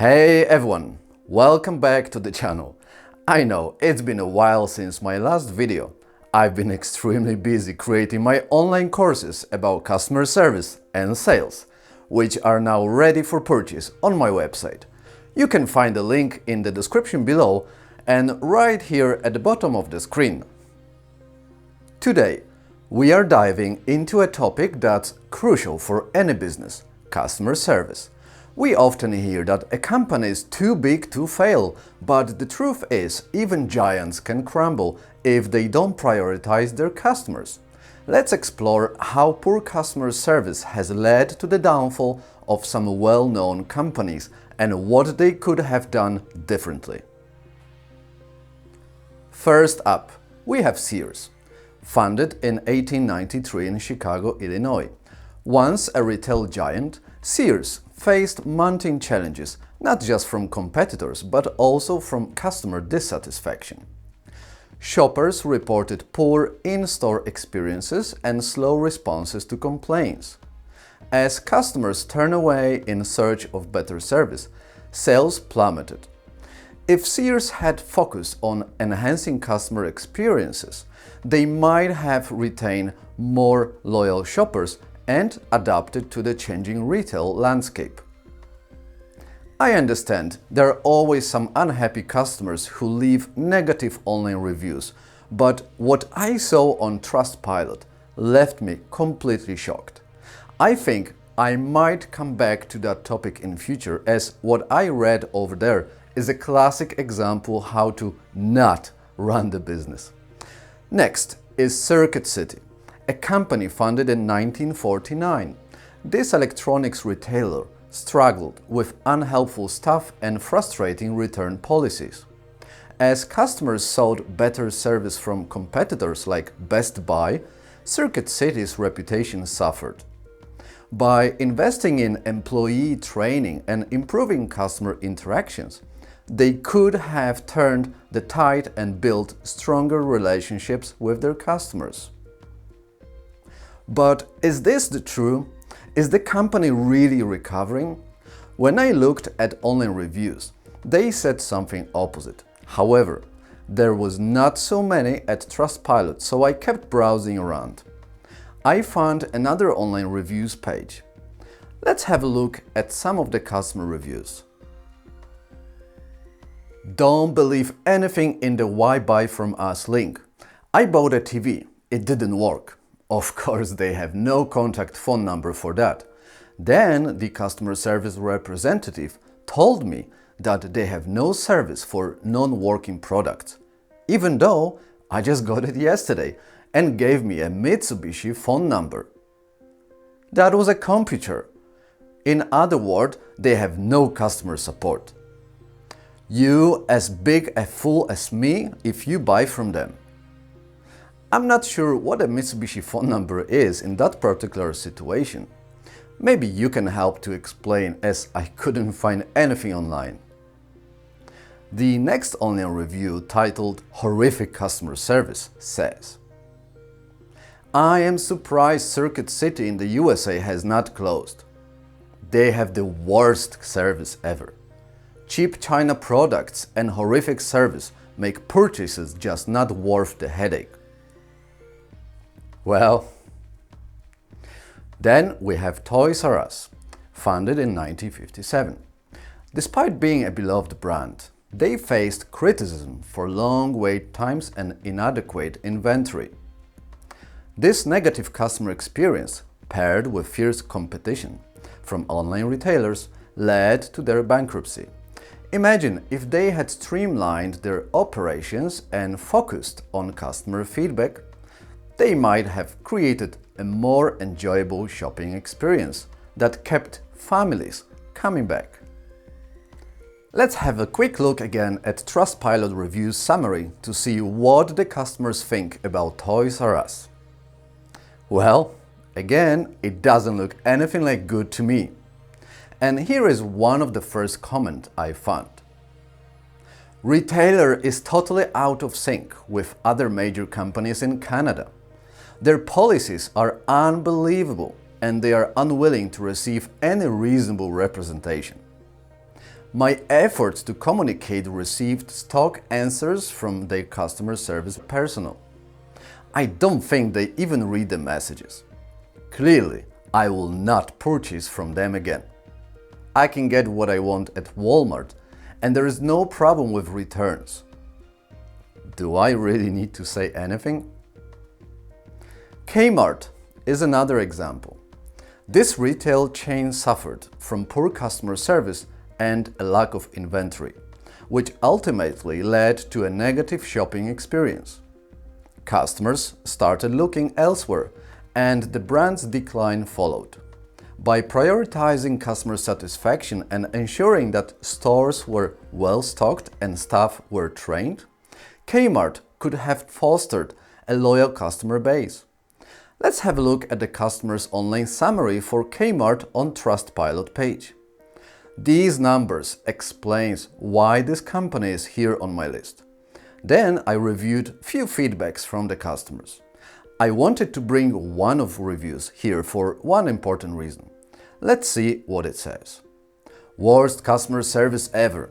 Hey everyone, welcome back to the channel. I know it's been a while since my last video. I've been extremely busy creating my online courses about customer service and sales, which are now ready for purchase on my website. You can find the link in the description below and right here at the bottom of the screen. Today, we are diving into a topic that's crucial for any business: customer service. We often hear that a company is too big to fail, but the truth is, even giants can crumble if they don't prioritize their customers. Let's explore how poor customer service has led to the downfall of some well-known companies and what they could have done differently. First up, we have Sears. Founded in 1893 in Chicago, Illinois. Once a retail giant, Sears faced mounting challenges, not just from competitors, but also from customer dissatisfaction. Shoppers reported poor in-store experiences and slow responses to complaints. As customers turned away in search of better service, sales plummeted. If Sears had focused on enhancing customer experiences, they might have retained more loyal shoppers and adapted to the changing retail landscape. I understand there are always some unhappy customers who leave negative online reviews, but what I saw on Trustpilot left me completely shocked. I think I might come back to that topic in future, as what I read over there is a classic example how to not run the business. Next is Circuit City, a company founded in 1949. This electronics retailer struggled with unhelpful staff and frustrating return policies. As customers sought better service from competitors like Best Buy, Circuit City's reputation suffered. By investing in employee training and improving customer interactions, they could have turned the tide and built stronger relationships with their customers. But is this the truth? Is the company really recovering? When I looked at online reviews, they said something opposite. However, there was not so many at Trustpilot, so I kept browsing around. I found another online reviews page. Let's have a look at some of the customer reviews. Don't believe anything in the "Why buy from us" link. I bought a TV. It didn't work. Of course, they have no contact phone number for that. Then the customer service representative told me that they have no service for non-working products, even though I just got it yesterday, and gave me a Mitsubishi phone number. That was a computer. In other words, they have no customer support. You as big a fool as me if you buy from them. I'm not sure what a Mitsubishi phone number is in that particular situation. Maybe you can help to explain, as I couldn't find anything online. The next online review, titled "Horrific Customer Service," says, "I am surprised Circuit City in the USA has not closed. They have the worst service ever. Cheap China products and horrific service make purchases just not worth the headache." Well, then we have Toys R Us, founded in 1957. Despite being a beloved brand, they faced criticism for long wait times and inadequate inventory. This negative customer experience, paired with fierce competition from online retailers, led to their bankruptcy. Imagine if they had streamlined their operations and focused on customer feedback. They might have created a more enjoyable shopping experience that kept families coming back. Let's have a quick look again at Trustpilot reviews summary to see what the customers think about Toys R Us. Well, again, it doesn't look anything like good to me. And here is one of the first comments I found. "Retailer is totally out of sync with other major companies in Canada. Their policies are unbelievable and they are unwilling to receive any reasonable representation. My efforts to communicate received stock answers from their customer service personnel. I don't think they even read the messages. Clearly, I will not purchase from them again. I can get what I want at Walmart, and there is no problem with returns. Do I really need to say anything? Kmart is another example. This retail chain suffered from poor customer service and a lack of inventory, which ultimately led to a negative shopping experience. Customers started looking elsewhere, and the brand's decline followed. By prioritizing customer satisfaction and ensuring that stores were well stocked and staff were trained, Kmart could have fostered a loyal customer base. Let's have a look at the customer's online summary for Kmart on Trustpilot page. These numbers explains why this company is here on my list. Then I reviewed few feedbacks from the customers. I wanted to bring one of reviews here for one important reason. Let's see what it says. Worst customer service ever.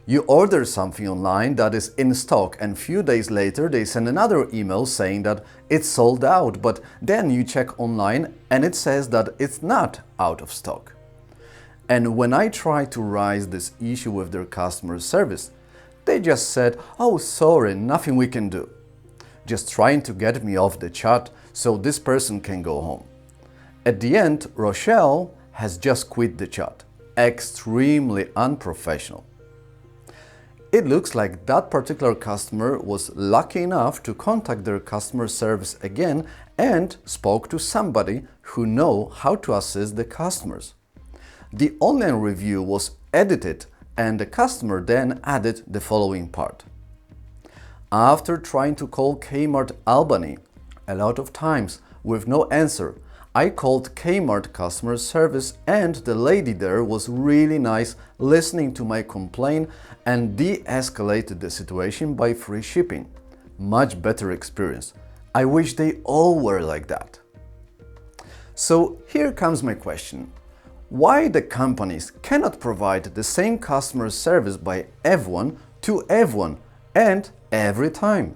You order something online that is in stock and few days later they send another email saying that it's sold out, but then you check online and it says that it's not out of stock. And when I tried to raise this issue with their customer service, they just said, "Oh, sorry, nothing we can do." Just trying to get me off the chat so this person can go home. At the end, Rochelle has just quit the chat. Extremely unprofessional. It looks like that particular customer was lucky enough to contact their customer service again and spoke to somebody who knows how to assist the customers. The online review was edited and the customer then added the following part. After trying to call Kmart Albany a lot of times with no answer, I called Kmart customer service and the lady there was really nice, listening to my complaint and de-escalated the situation by free shipping. Much better experience. I wish they all were like that. So here comes my question. Why the companies cannot provide the same customer service by everyone to everyone and every time?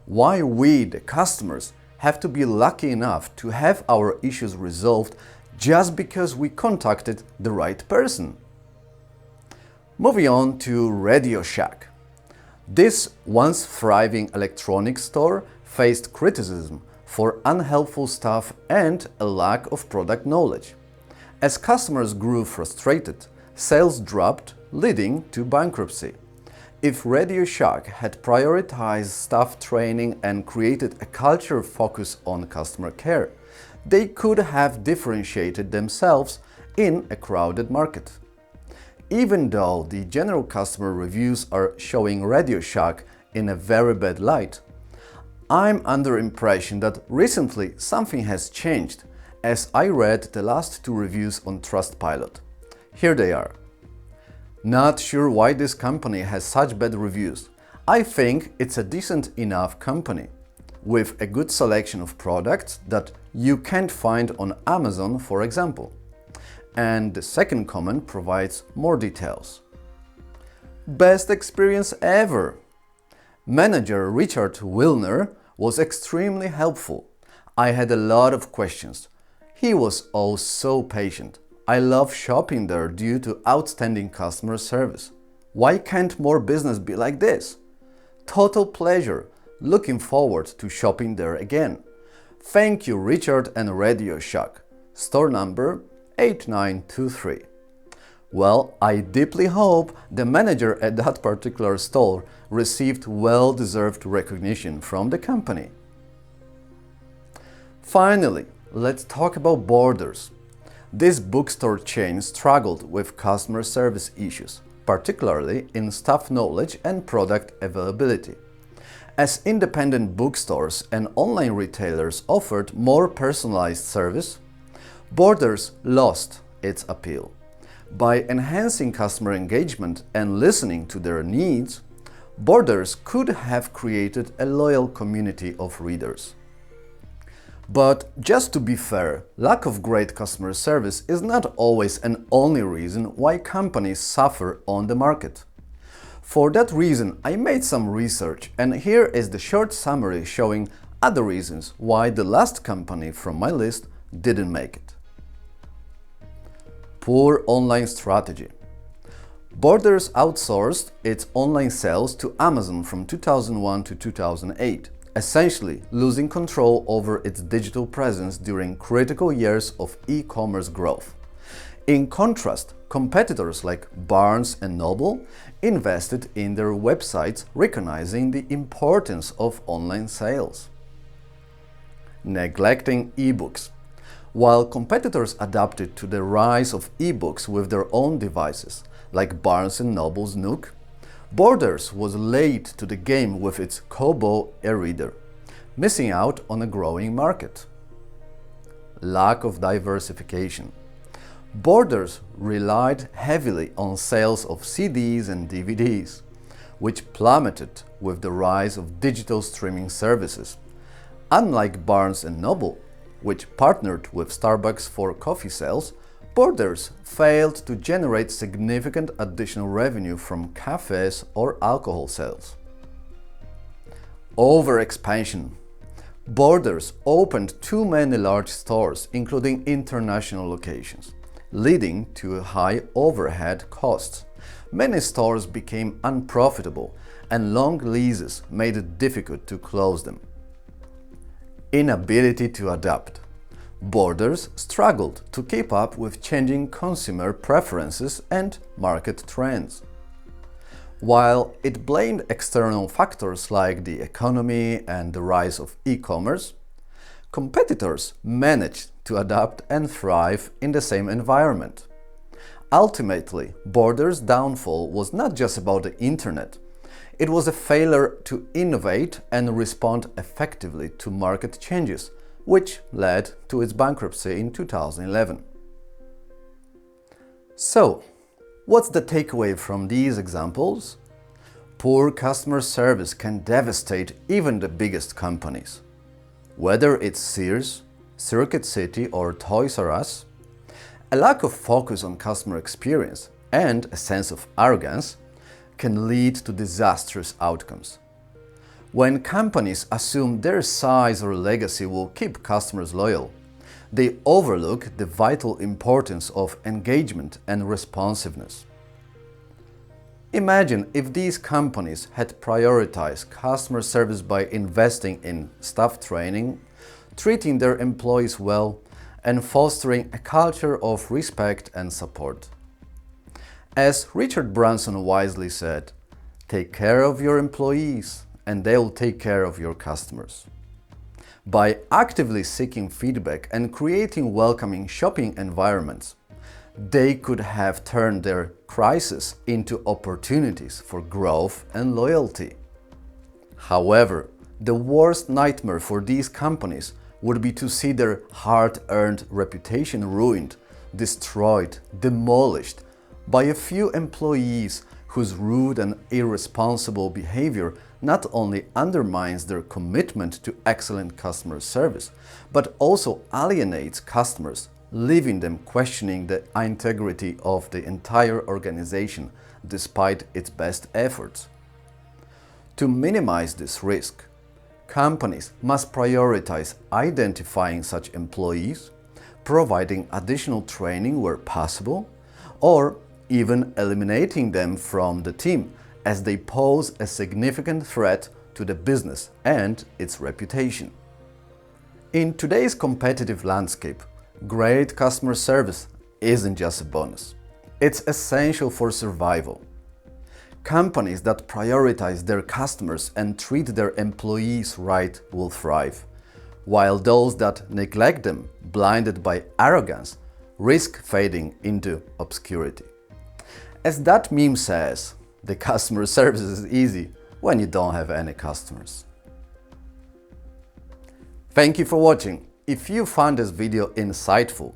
Why we, the customers, have to be lucky enough to have our issues resolved just because we contacted the right person? Moving on to Radio Shack. This once thriving electronics store faced criticism for unhelpful staff and a lack of product knowledge. As customers grew frustrated, sales dropped, leading to bankruptcy. If Radio Shack had prioritized staff training and created a culture focused on customer care, they could have differentiated themselves in a crowded market. Even though the general customer reviews are showing Radio Shack in a very bad light, I'm under impression that recently something has changed, as I read the last two reviews on Trustpilot. Here they are. Not sure why this company has such bad reviews. I think it's a decent enough company, with a good selection of products that you can't find on Amazon, for example. And the second comment provides more details. Best experience ever! Manager Richard Wilner was extremely helpful. I had a lot of questions. He was oh so patient. I love shopping there due to outstanding customer service. Why can't more business be like this? Total pleasure. Looking forward to shopping there again. Thank you, Richard and Radio Shack. Store number 8923. Well, I deeply hope the manager at that particular store received well-deserved recognition from the company. Finally, let's talk about Borders. This bookstore chain struggled with customer service issues, particularly in staff knowledge and product availability. As independent bookstores and online retailers offered more personalized service, Borders lost its appeal. By enhancing customer engagement and listening to their needs, Borders could have created a loyal community of readers. But just to be fair, lack of great customer service is not always an only reason why companies suffer on the market. For that reason, I made some research, and here is the short summary showing other reasons why the last company from my list didn't make it. Poor online strategy. Borders outsourced its online sales to Amazon from 2001 to 2008, essentially losing control over its digital presence during critical years of e-commerce growth. In contrast, competitors like Barnes & Noble invested in their websites, recognizing the importance of online sales. Neglecting ebooks. While competitors adapted to the rise of ebooks with their own devices, like Barnes & Noble's Nook, Borders was late to the game with its Kobo e-reader, missing out on a growing market. Lack of diversification. Borders relied heavily on sales of CDs and DVDs, which plummeted with the rise of digital streaming services. Unlike Barnes & Noble, which partnered with Starbucks for coffee sales, Borders failed to generate significant additional revenue from cafes or alcohol sales. Overexpansion. Borders opened too many large stores, including international locations, leading to high overhead costs. Many stores became unprofitable, and long leases made it difficult to close them. Inability to adapt. Borders struggled to keep up with changing consumer preferences and market trends. While it blamed external factors like the economy and the rise of e-commerce, competitors managed to adapt and thrive in the same environment. Ultimately, Borders' downfall was not just about the internet. It was a failure to innovate and respond effectively to market changes, which led to its bankruptcy in 2011. So, what's the takeaway from these examples? Poor customer service can devastate even the biggest companies. Whether it's Sears, Circuit City or Toys R Us, a lack of focus on customer experience and a sense of arrogance can lead to disastrous outcomes. When companies assume their size or legacy will keep customers loyal, they overlook the vital importance of engagement and responsiveness. Imagine if these companies had prioritized customer service by investing in staff training, treating their employees well, and fostering a culture of respect and support. As Richard Branson wisely said, "Take care of your employees, and they'll take care of your customers." By actively seeking feedback and creating welcoming shopping environments, they could have turned their crisis into opportunities for growth and loyalty. However, the worst nightmare for these companies would be to see their hard-earned reputation ruined, destroyed, demolished by a few employees whose rude and irresponsible behavior not only undermines their commitment to excellent customer service, but also alienates customers, leaving them questioning the integrity of the entire organization despite its best efforts. To minimize this risk, companies must prioritize identifying such employees, providing additional training where possible, or even eliminating them from the team as they pose a significant threat to the business and its reputation. In today's competitive landscape, great customer service isn't just a bonus. It's essential for survival. Companies that prioritize their customers and treat their employees right will thrive, while those that neglect them, blinded by arrogance, risk fading into obscurity. As that meme says, the customer service is easy when you don't have any customers. Thank you for watching. If you found this video insightful,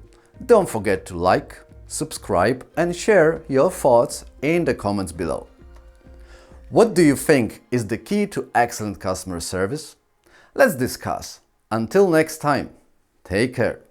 don't forget to like, subscribe and share your thoughts in the comments below. What do you think is the key to excellent customer service? Let's discuss. Until next time, take care.